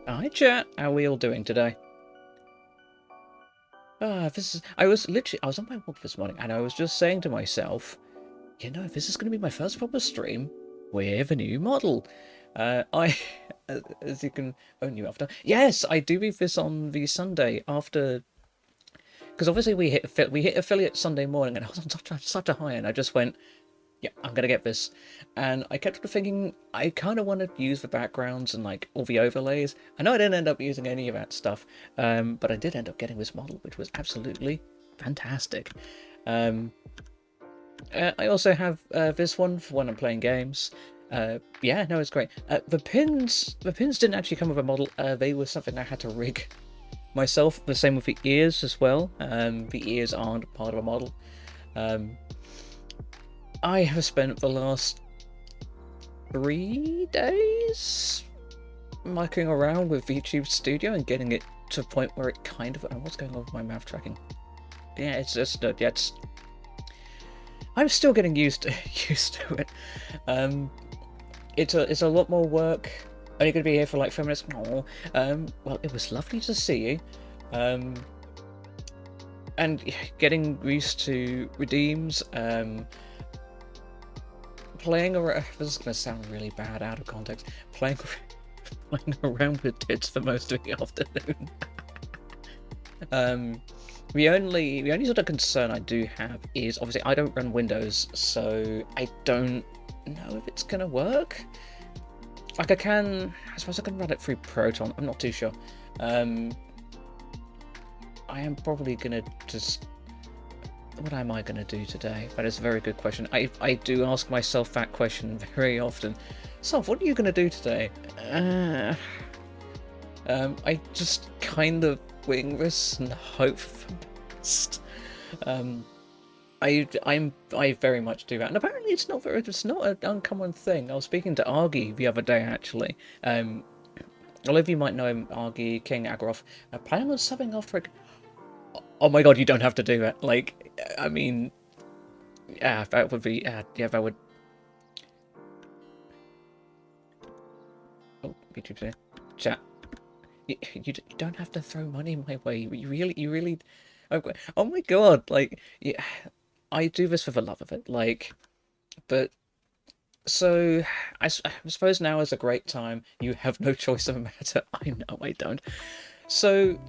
Hi chat, how are we all doing today? I was on my walk this morning and I was just saying to myself, you know, this is going to be my first proper stream with a new model. As you can, new after. Yes, I do read this on the Sunday after, because obviously we hit affiliate Sunday morning and I was on such a high and I just went, yeah, I'm gonna get this. And I kept thinking, I kind of want to use the backgrounds and like all the overlays. I know I didn't end up using any of that stuff, but I did end up getting this model, which was absolutely fantastic. I also have this one for when I'm playing games. Yeah, no, it's great. The pins didn't actually come with a model. They were something I had to rig myself. The same with the ears as well. The ears aren't part of a model. I have spent the last 3 days mucking around with YouTube Studio and getting it to a point where it kind of... what's going on with my mouth tracking? Yeah, it's just... I'm still getting used to it. It's a lot more work. Only going to be here for like 5 minutes. Well, it was lovely to see you. And getting used to redeems, playing around... This is going to sound really bad out of context. Playing around with tits for most of the afternoon. The only sort of concern I do have is obviously I don't run Windows, so I don't know if it's going to work. Like I suppose I can run it through Proton. I'm not too sure. I am probably going to just... What am I going to do today? That is a very good question. I do ask myself that question very often. So, what are you going to do today? I just kind of wing this and hope for the best. I very much do that, and apparently it's not an uncommon thing. I was speaking to Argy the other day actually. A lot of you might know him, Argy King Agroff. Planning on subbing after. Oh my god, you don't have to do that. Like, I mean, yeah, that would be, yeah, that would. Oh, YouTube chat. you don't have to throw money my way. You really. Oh my God! Like, yeah, I do this for the love of it. Like, but so I suppose now is a great time. You have no choice in the matter. I know I don't. So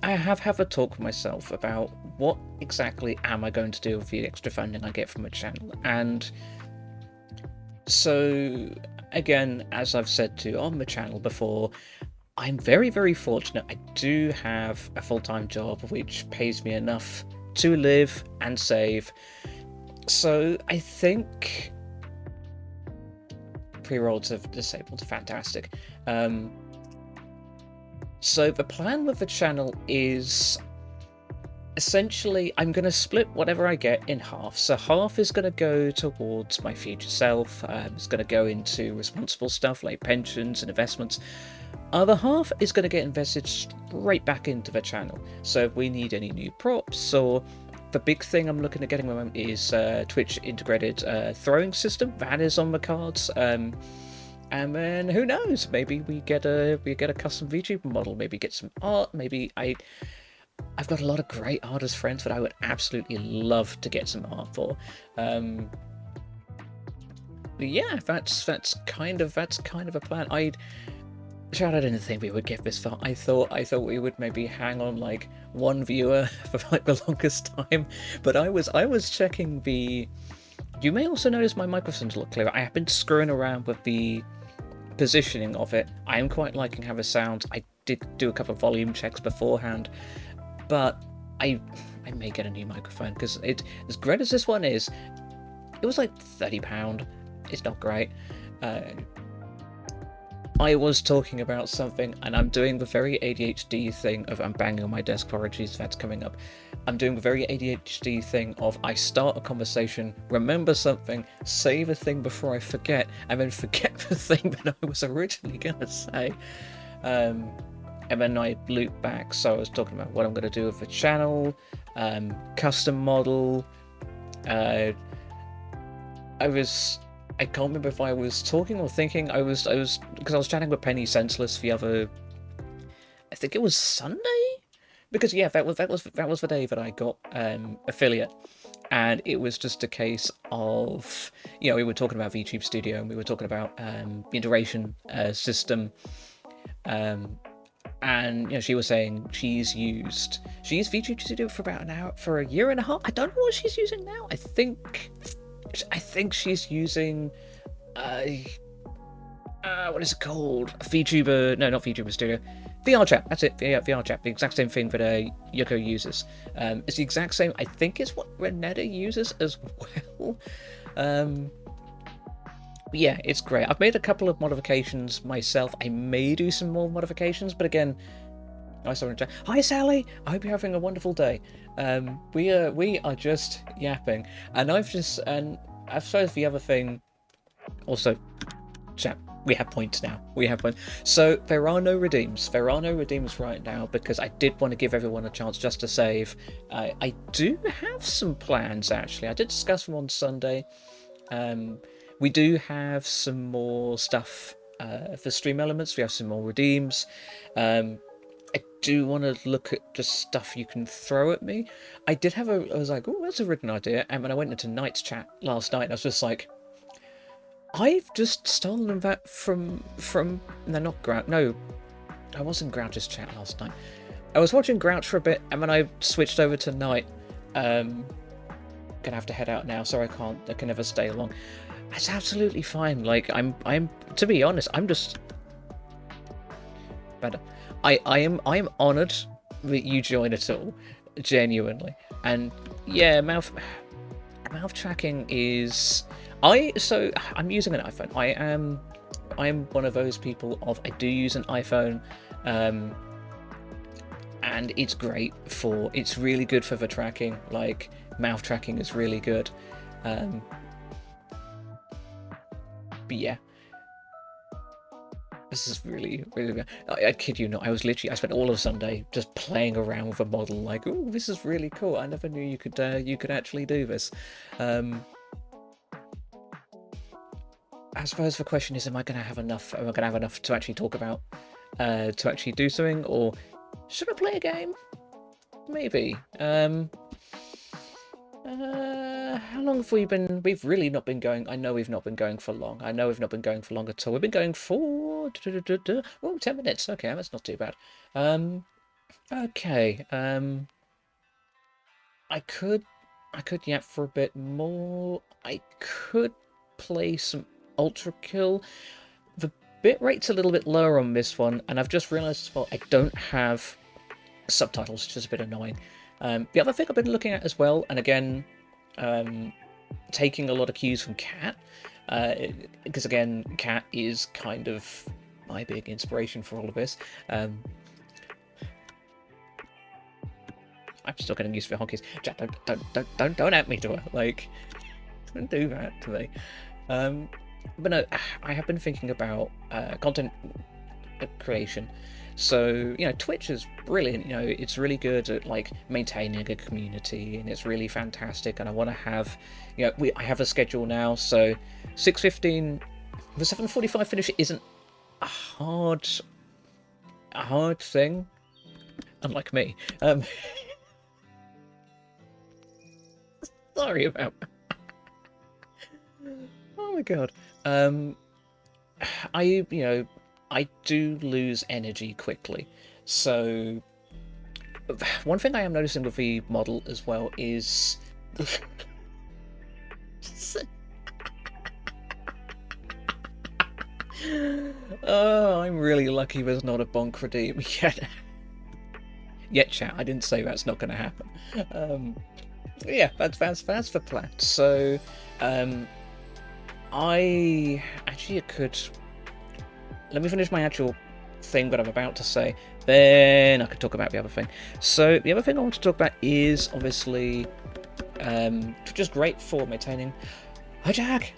I have a talk with myself about what exactly am I going to do with the extra funding I get from a channel, and so again, as I've said to on the channel before, I'm very fortunate. I do have a full-time job which pays me enough to live and save. So I think pre-rolls have disabled. Fantastic. So the plan with the channel is essentially I'm going to split whatever I get in half. So half is going to go towards my future self. It's going to go into responsible stuff like pensions and investments. Other half is going to get invested straight back into the channel. So if we need any new props, or the big thing I'm looking at getting at the moment is Twitch integrated throwing system. That is on the cards. And then who knows? Maybe we get a custom VTuber model. Maybe get some art. Maybe I've got a lot of great artist friends that I would absolutely love to get some art for. But yeah, that's kind of a plan. I didn't think we would get this far. I thought we would maybe hang on like one viewer for like the longest time. But I was checking the. You may also notice my microphone's a lot clearer. I have been screwing around with the positioning of it. I am quite liking how it sounds. I did do a couple of volume checks beforehand, but I may get a new microphone because it, as great as this one is, it was like £30. It's not great. I was talking about something, and I'm doing the very ADHD thing of I'm banging on my desk. Apologies, that's coming up. I'm doing the very ADHD thing of I start a conversation, remember something, say the thing before I forget, and then forget the thing that I was originally gonna say. And then I loop back. So I was talking about what I'm gonna do with the channel, custom model. I can't remember if I was talking or thinking. I was because I was chatting with Penny Senseless the other. I think it was Sunday, because yeah, that was the day that I got affiliate, and it was just a case of, you know, we were talking about VTube Studio and we were talking about the iteration system, and you know, she was saying she's used VTube Studio for about for a year and a half. I don't know what she's using now. I think she's using what is it called? VTuber? No, not VTuber Studio. VR Chat. That's it. Yeah, VR Chat. The exact same thing that Yoko uses. It's the exact same. I think it's what Renetta uses as well. Yeah, it's great. I've made a couple of modifications myself. I may do some more modifications, but again, I saw in chat. Hi Sally, I hope you're having a wonderful day. We are just yapping, and I've suppose the other thing. Also, chat. We have points now. We have points. So there are no redeems. There are no redeems right now because I did want to give everyone a chance just to save. I do have some plans actually. I did discuss them on Sunday. We do have some more stuff for stream elements. We have some more redeems. I do want to look at just stuff you can throw at me. I was like, oh, that's a written idea. And when I went into Knight's chat last night, I was just like, I've just stolen that from no, not Grouch. No, I was in Grouch's chat last night. I was watching Grouch for a bit, and then I switched over to Knight. Gonna have to head out now, so I can never stay long. It's absolutely fine. Like I'm to be honest, I'm just better. I am honoured that you join at all, genuinely. And yeah, mouth tracking is. I'm using an iPhone. I'm one of those people I do use an iPhone, and it's great it's really good for the tracking. Like mouth tracking is really good. But yeah, this is really good. I kid you not. I spent all of Sunday just playing around with a model. Like, oh, this is really cool. I never knew you could actually do this. I suppose the question is, am I going to have enough to actually talk about to actually do something, or should I play a game? Maybe. How long have we been? We've really not been going. I know we've not been going for long. I know we've not been going for long at all. We've been going for 10 minutes. Okay, that's not too bad. Okay. I could yap for a bit more. I could play some Ultra Kill. The bit rate's a little bit lower on this one, and I've just realised as well I don't have subtitles, which is a bit annoying. The other thing I've been looking at as well, and again, taking a lot of cues from Cat, because again, Cat is kind of my big inspiration for all of this. I'm still getting used to the honkies. Jack, don't at me to her. Like, don't do that to me. But no, I have been thinking about content creation. So, you know, Twitch is brilliant. You know, it's really good at like maintaining a community, and it's really fantastic. And I want to have, you know, I have a schedule now. So 6:15, the 7:45 finish isn't a hard thing, unlike me. Sorry about. Oh my god. I do lose energy quickly. So one thing I am noticing with the model as well is oh, I'm really lucky there's not a bonk redeem yet. Yet, chat. I didn't say that's not going to happen. Yeah, that's the plan. So, I actually could. Let me finish my actual thing that I'm about to say, then I could talk about the other thing. So the other thing I want to talk about is obviously just great for maintaining. Hi Jack.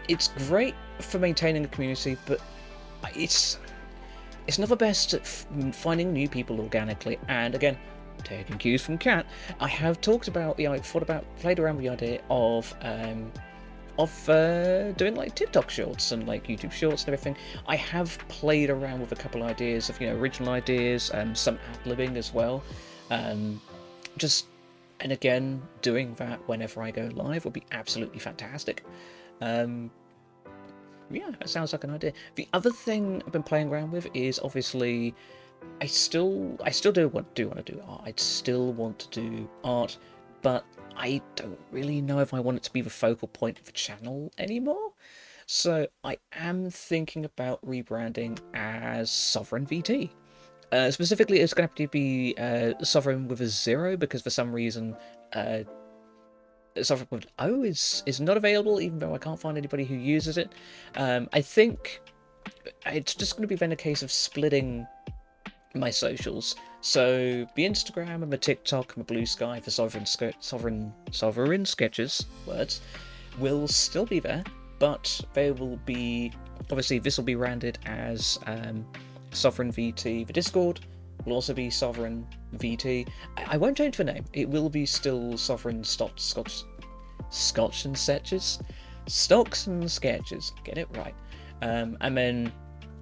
It's great for maintaining a community, but it's not the best at finding new people organically. And again, taking cues from Cat, I have talked about played around with the idea of doing like TikTok shorts and like YouTube shorts and everything. I have played around with a couple of ideas of, you know, original ideas and some ad-libbing as well. And again, doing that whenever I go live would be absolutely fantastic. Yeah, that sounds like an idea. The other thing I've been playing around with is obviously I still do want to do art. I still want to do art, but I don't really know if I want it to be the focal point of the channel anymore. So I am thinking about rebranding as Sovereign VT. Specifically, it's going to have to be Sovereign with a 0, because for some reason Sovereign with O is not available, even though I can't find anybody who uses it. I think it's just going to be then a case of splitting my socials. So the Instagram and the TikTok and the Blue Sky for Sovereign Sketches words will still be there, but they will be, obviously this will be branded as Sovereign VT. The Discord will also be Sovereign VT. I won't change the name. It will be still Sovereign Stocks and Sketches. Get it right. And then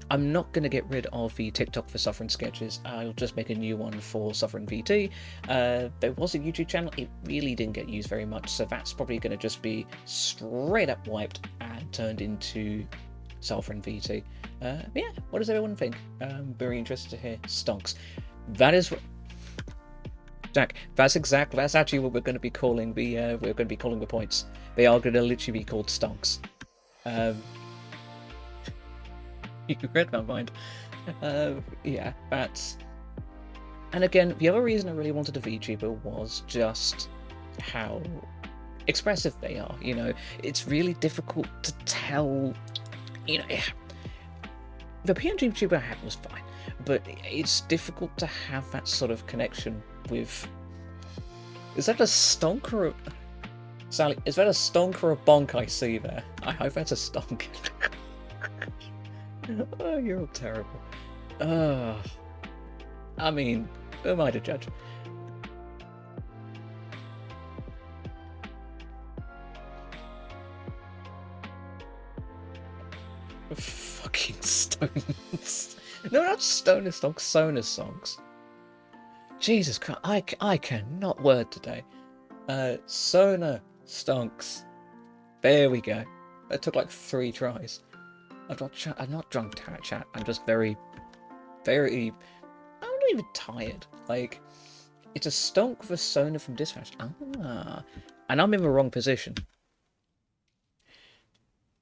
I'm not going to get rid of the TikTok for Sovereign Sketches. I'll just make a new one for Sovereign VT. There was a YouTube channel. It really didn't get used very much, so that's probably going to just be straight up wiped and turned into Sovereign VT. Yeah, what does everyone think? Very interested to hear. Stonks. That is what... Jack, that's actually what we're going to be calling the points. They are going to literally be called stonks. You read my mind. Yeah, that's... And again, the other reason I really wanted a VTuber was just how expressive they are. You know, it's really difficult to tell, you know, the PNG VTuber I had was fine, but it's difficult to have that sort of connection with... Is that a stonk or a... Sally, is that a stonk or a bonk I see there? I hope that's a stonk. Oh, you're all terrible. I mean, who am I to judge? Fucking stones. Stoner stonks, Sona songs. Jesus Christ, I cannot word today. Sona stonks. There we go. It took like 3 tries. I'm not drunk chat. I'm just very, very. I'm not even tired. Like, it's a stonk of a Sona from Dispatch. Ah, and I'm in the wrong position.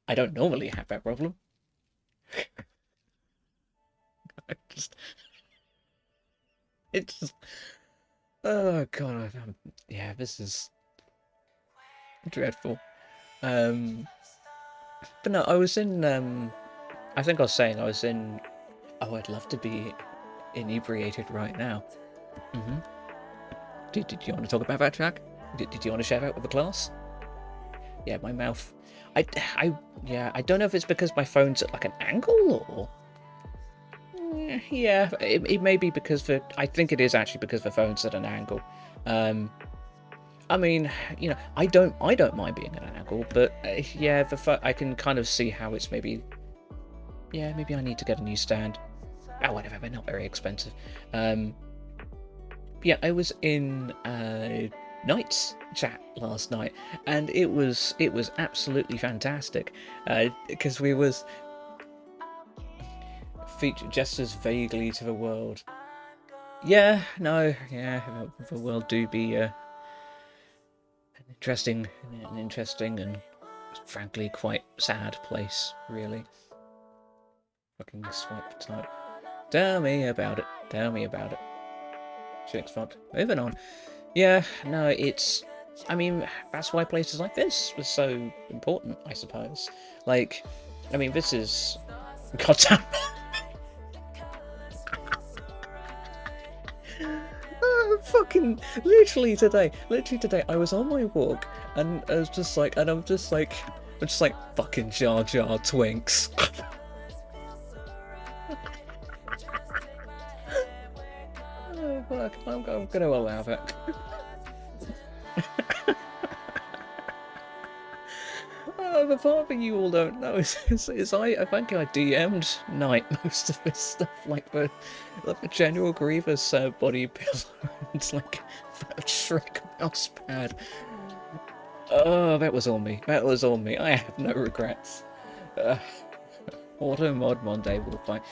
I don't normally have that problem. It's just, oh god, yeah, this is dreadful. But no, I was in, I think I was saying I was in, oh, I'd love to be inebriated right now. Mm-hmm. Did you want to talk about that, Jack? Did you want to share that with the class? Yeah, my mouth. Yeah, I don't know if it's because my phone's at like an angle or. Yeah, it may be because I think it is actually because the phone's at an angle. I mean, you know, I don't mind being at an angle, but yeah, I can kind of see how it's maybe. Yeah, maybe I need to get a new stand. Oh, whatever, they're not very expensive. Yeah, I was in Knight's chat last night, and it was absolutely fantastic because we was featured just as vaguely to the world. Yeah, no, yeah, the world do be an interesting and frankly quite sad place, really. Fucking swipe type. Tell me about it. Tell me about it. Chick's fucked. Moving on. Yeah, no, it's. I mean, that's why places like this was so important, I suppose. Like, I mean, this is. Goddamn. Fucking literally today, I was on my walk and I was just like, I'm just like fucking Jar Jar Twinks. Oh fuck, I'm gonna allow that. The part that you all don't know is I think I DM'd Knight most of this stuff, like the General Grievous body pillow and like the Shrek mouse pad. Oh, that was all me. I have no regrets. Auto mod Monday will find.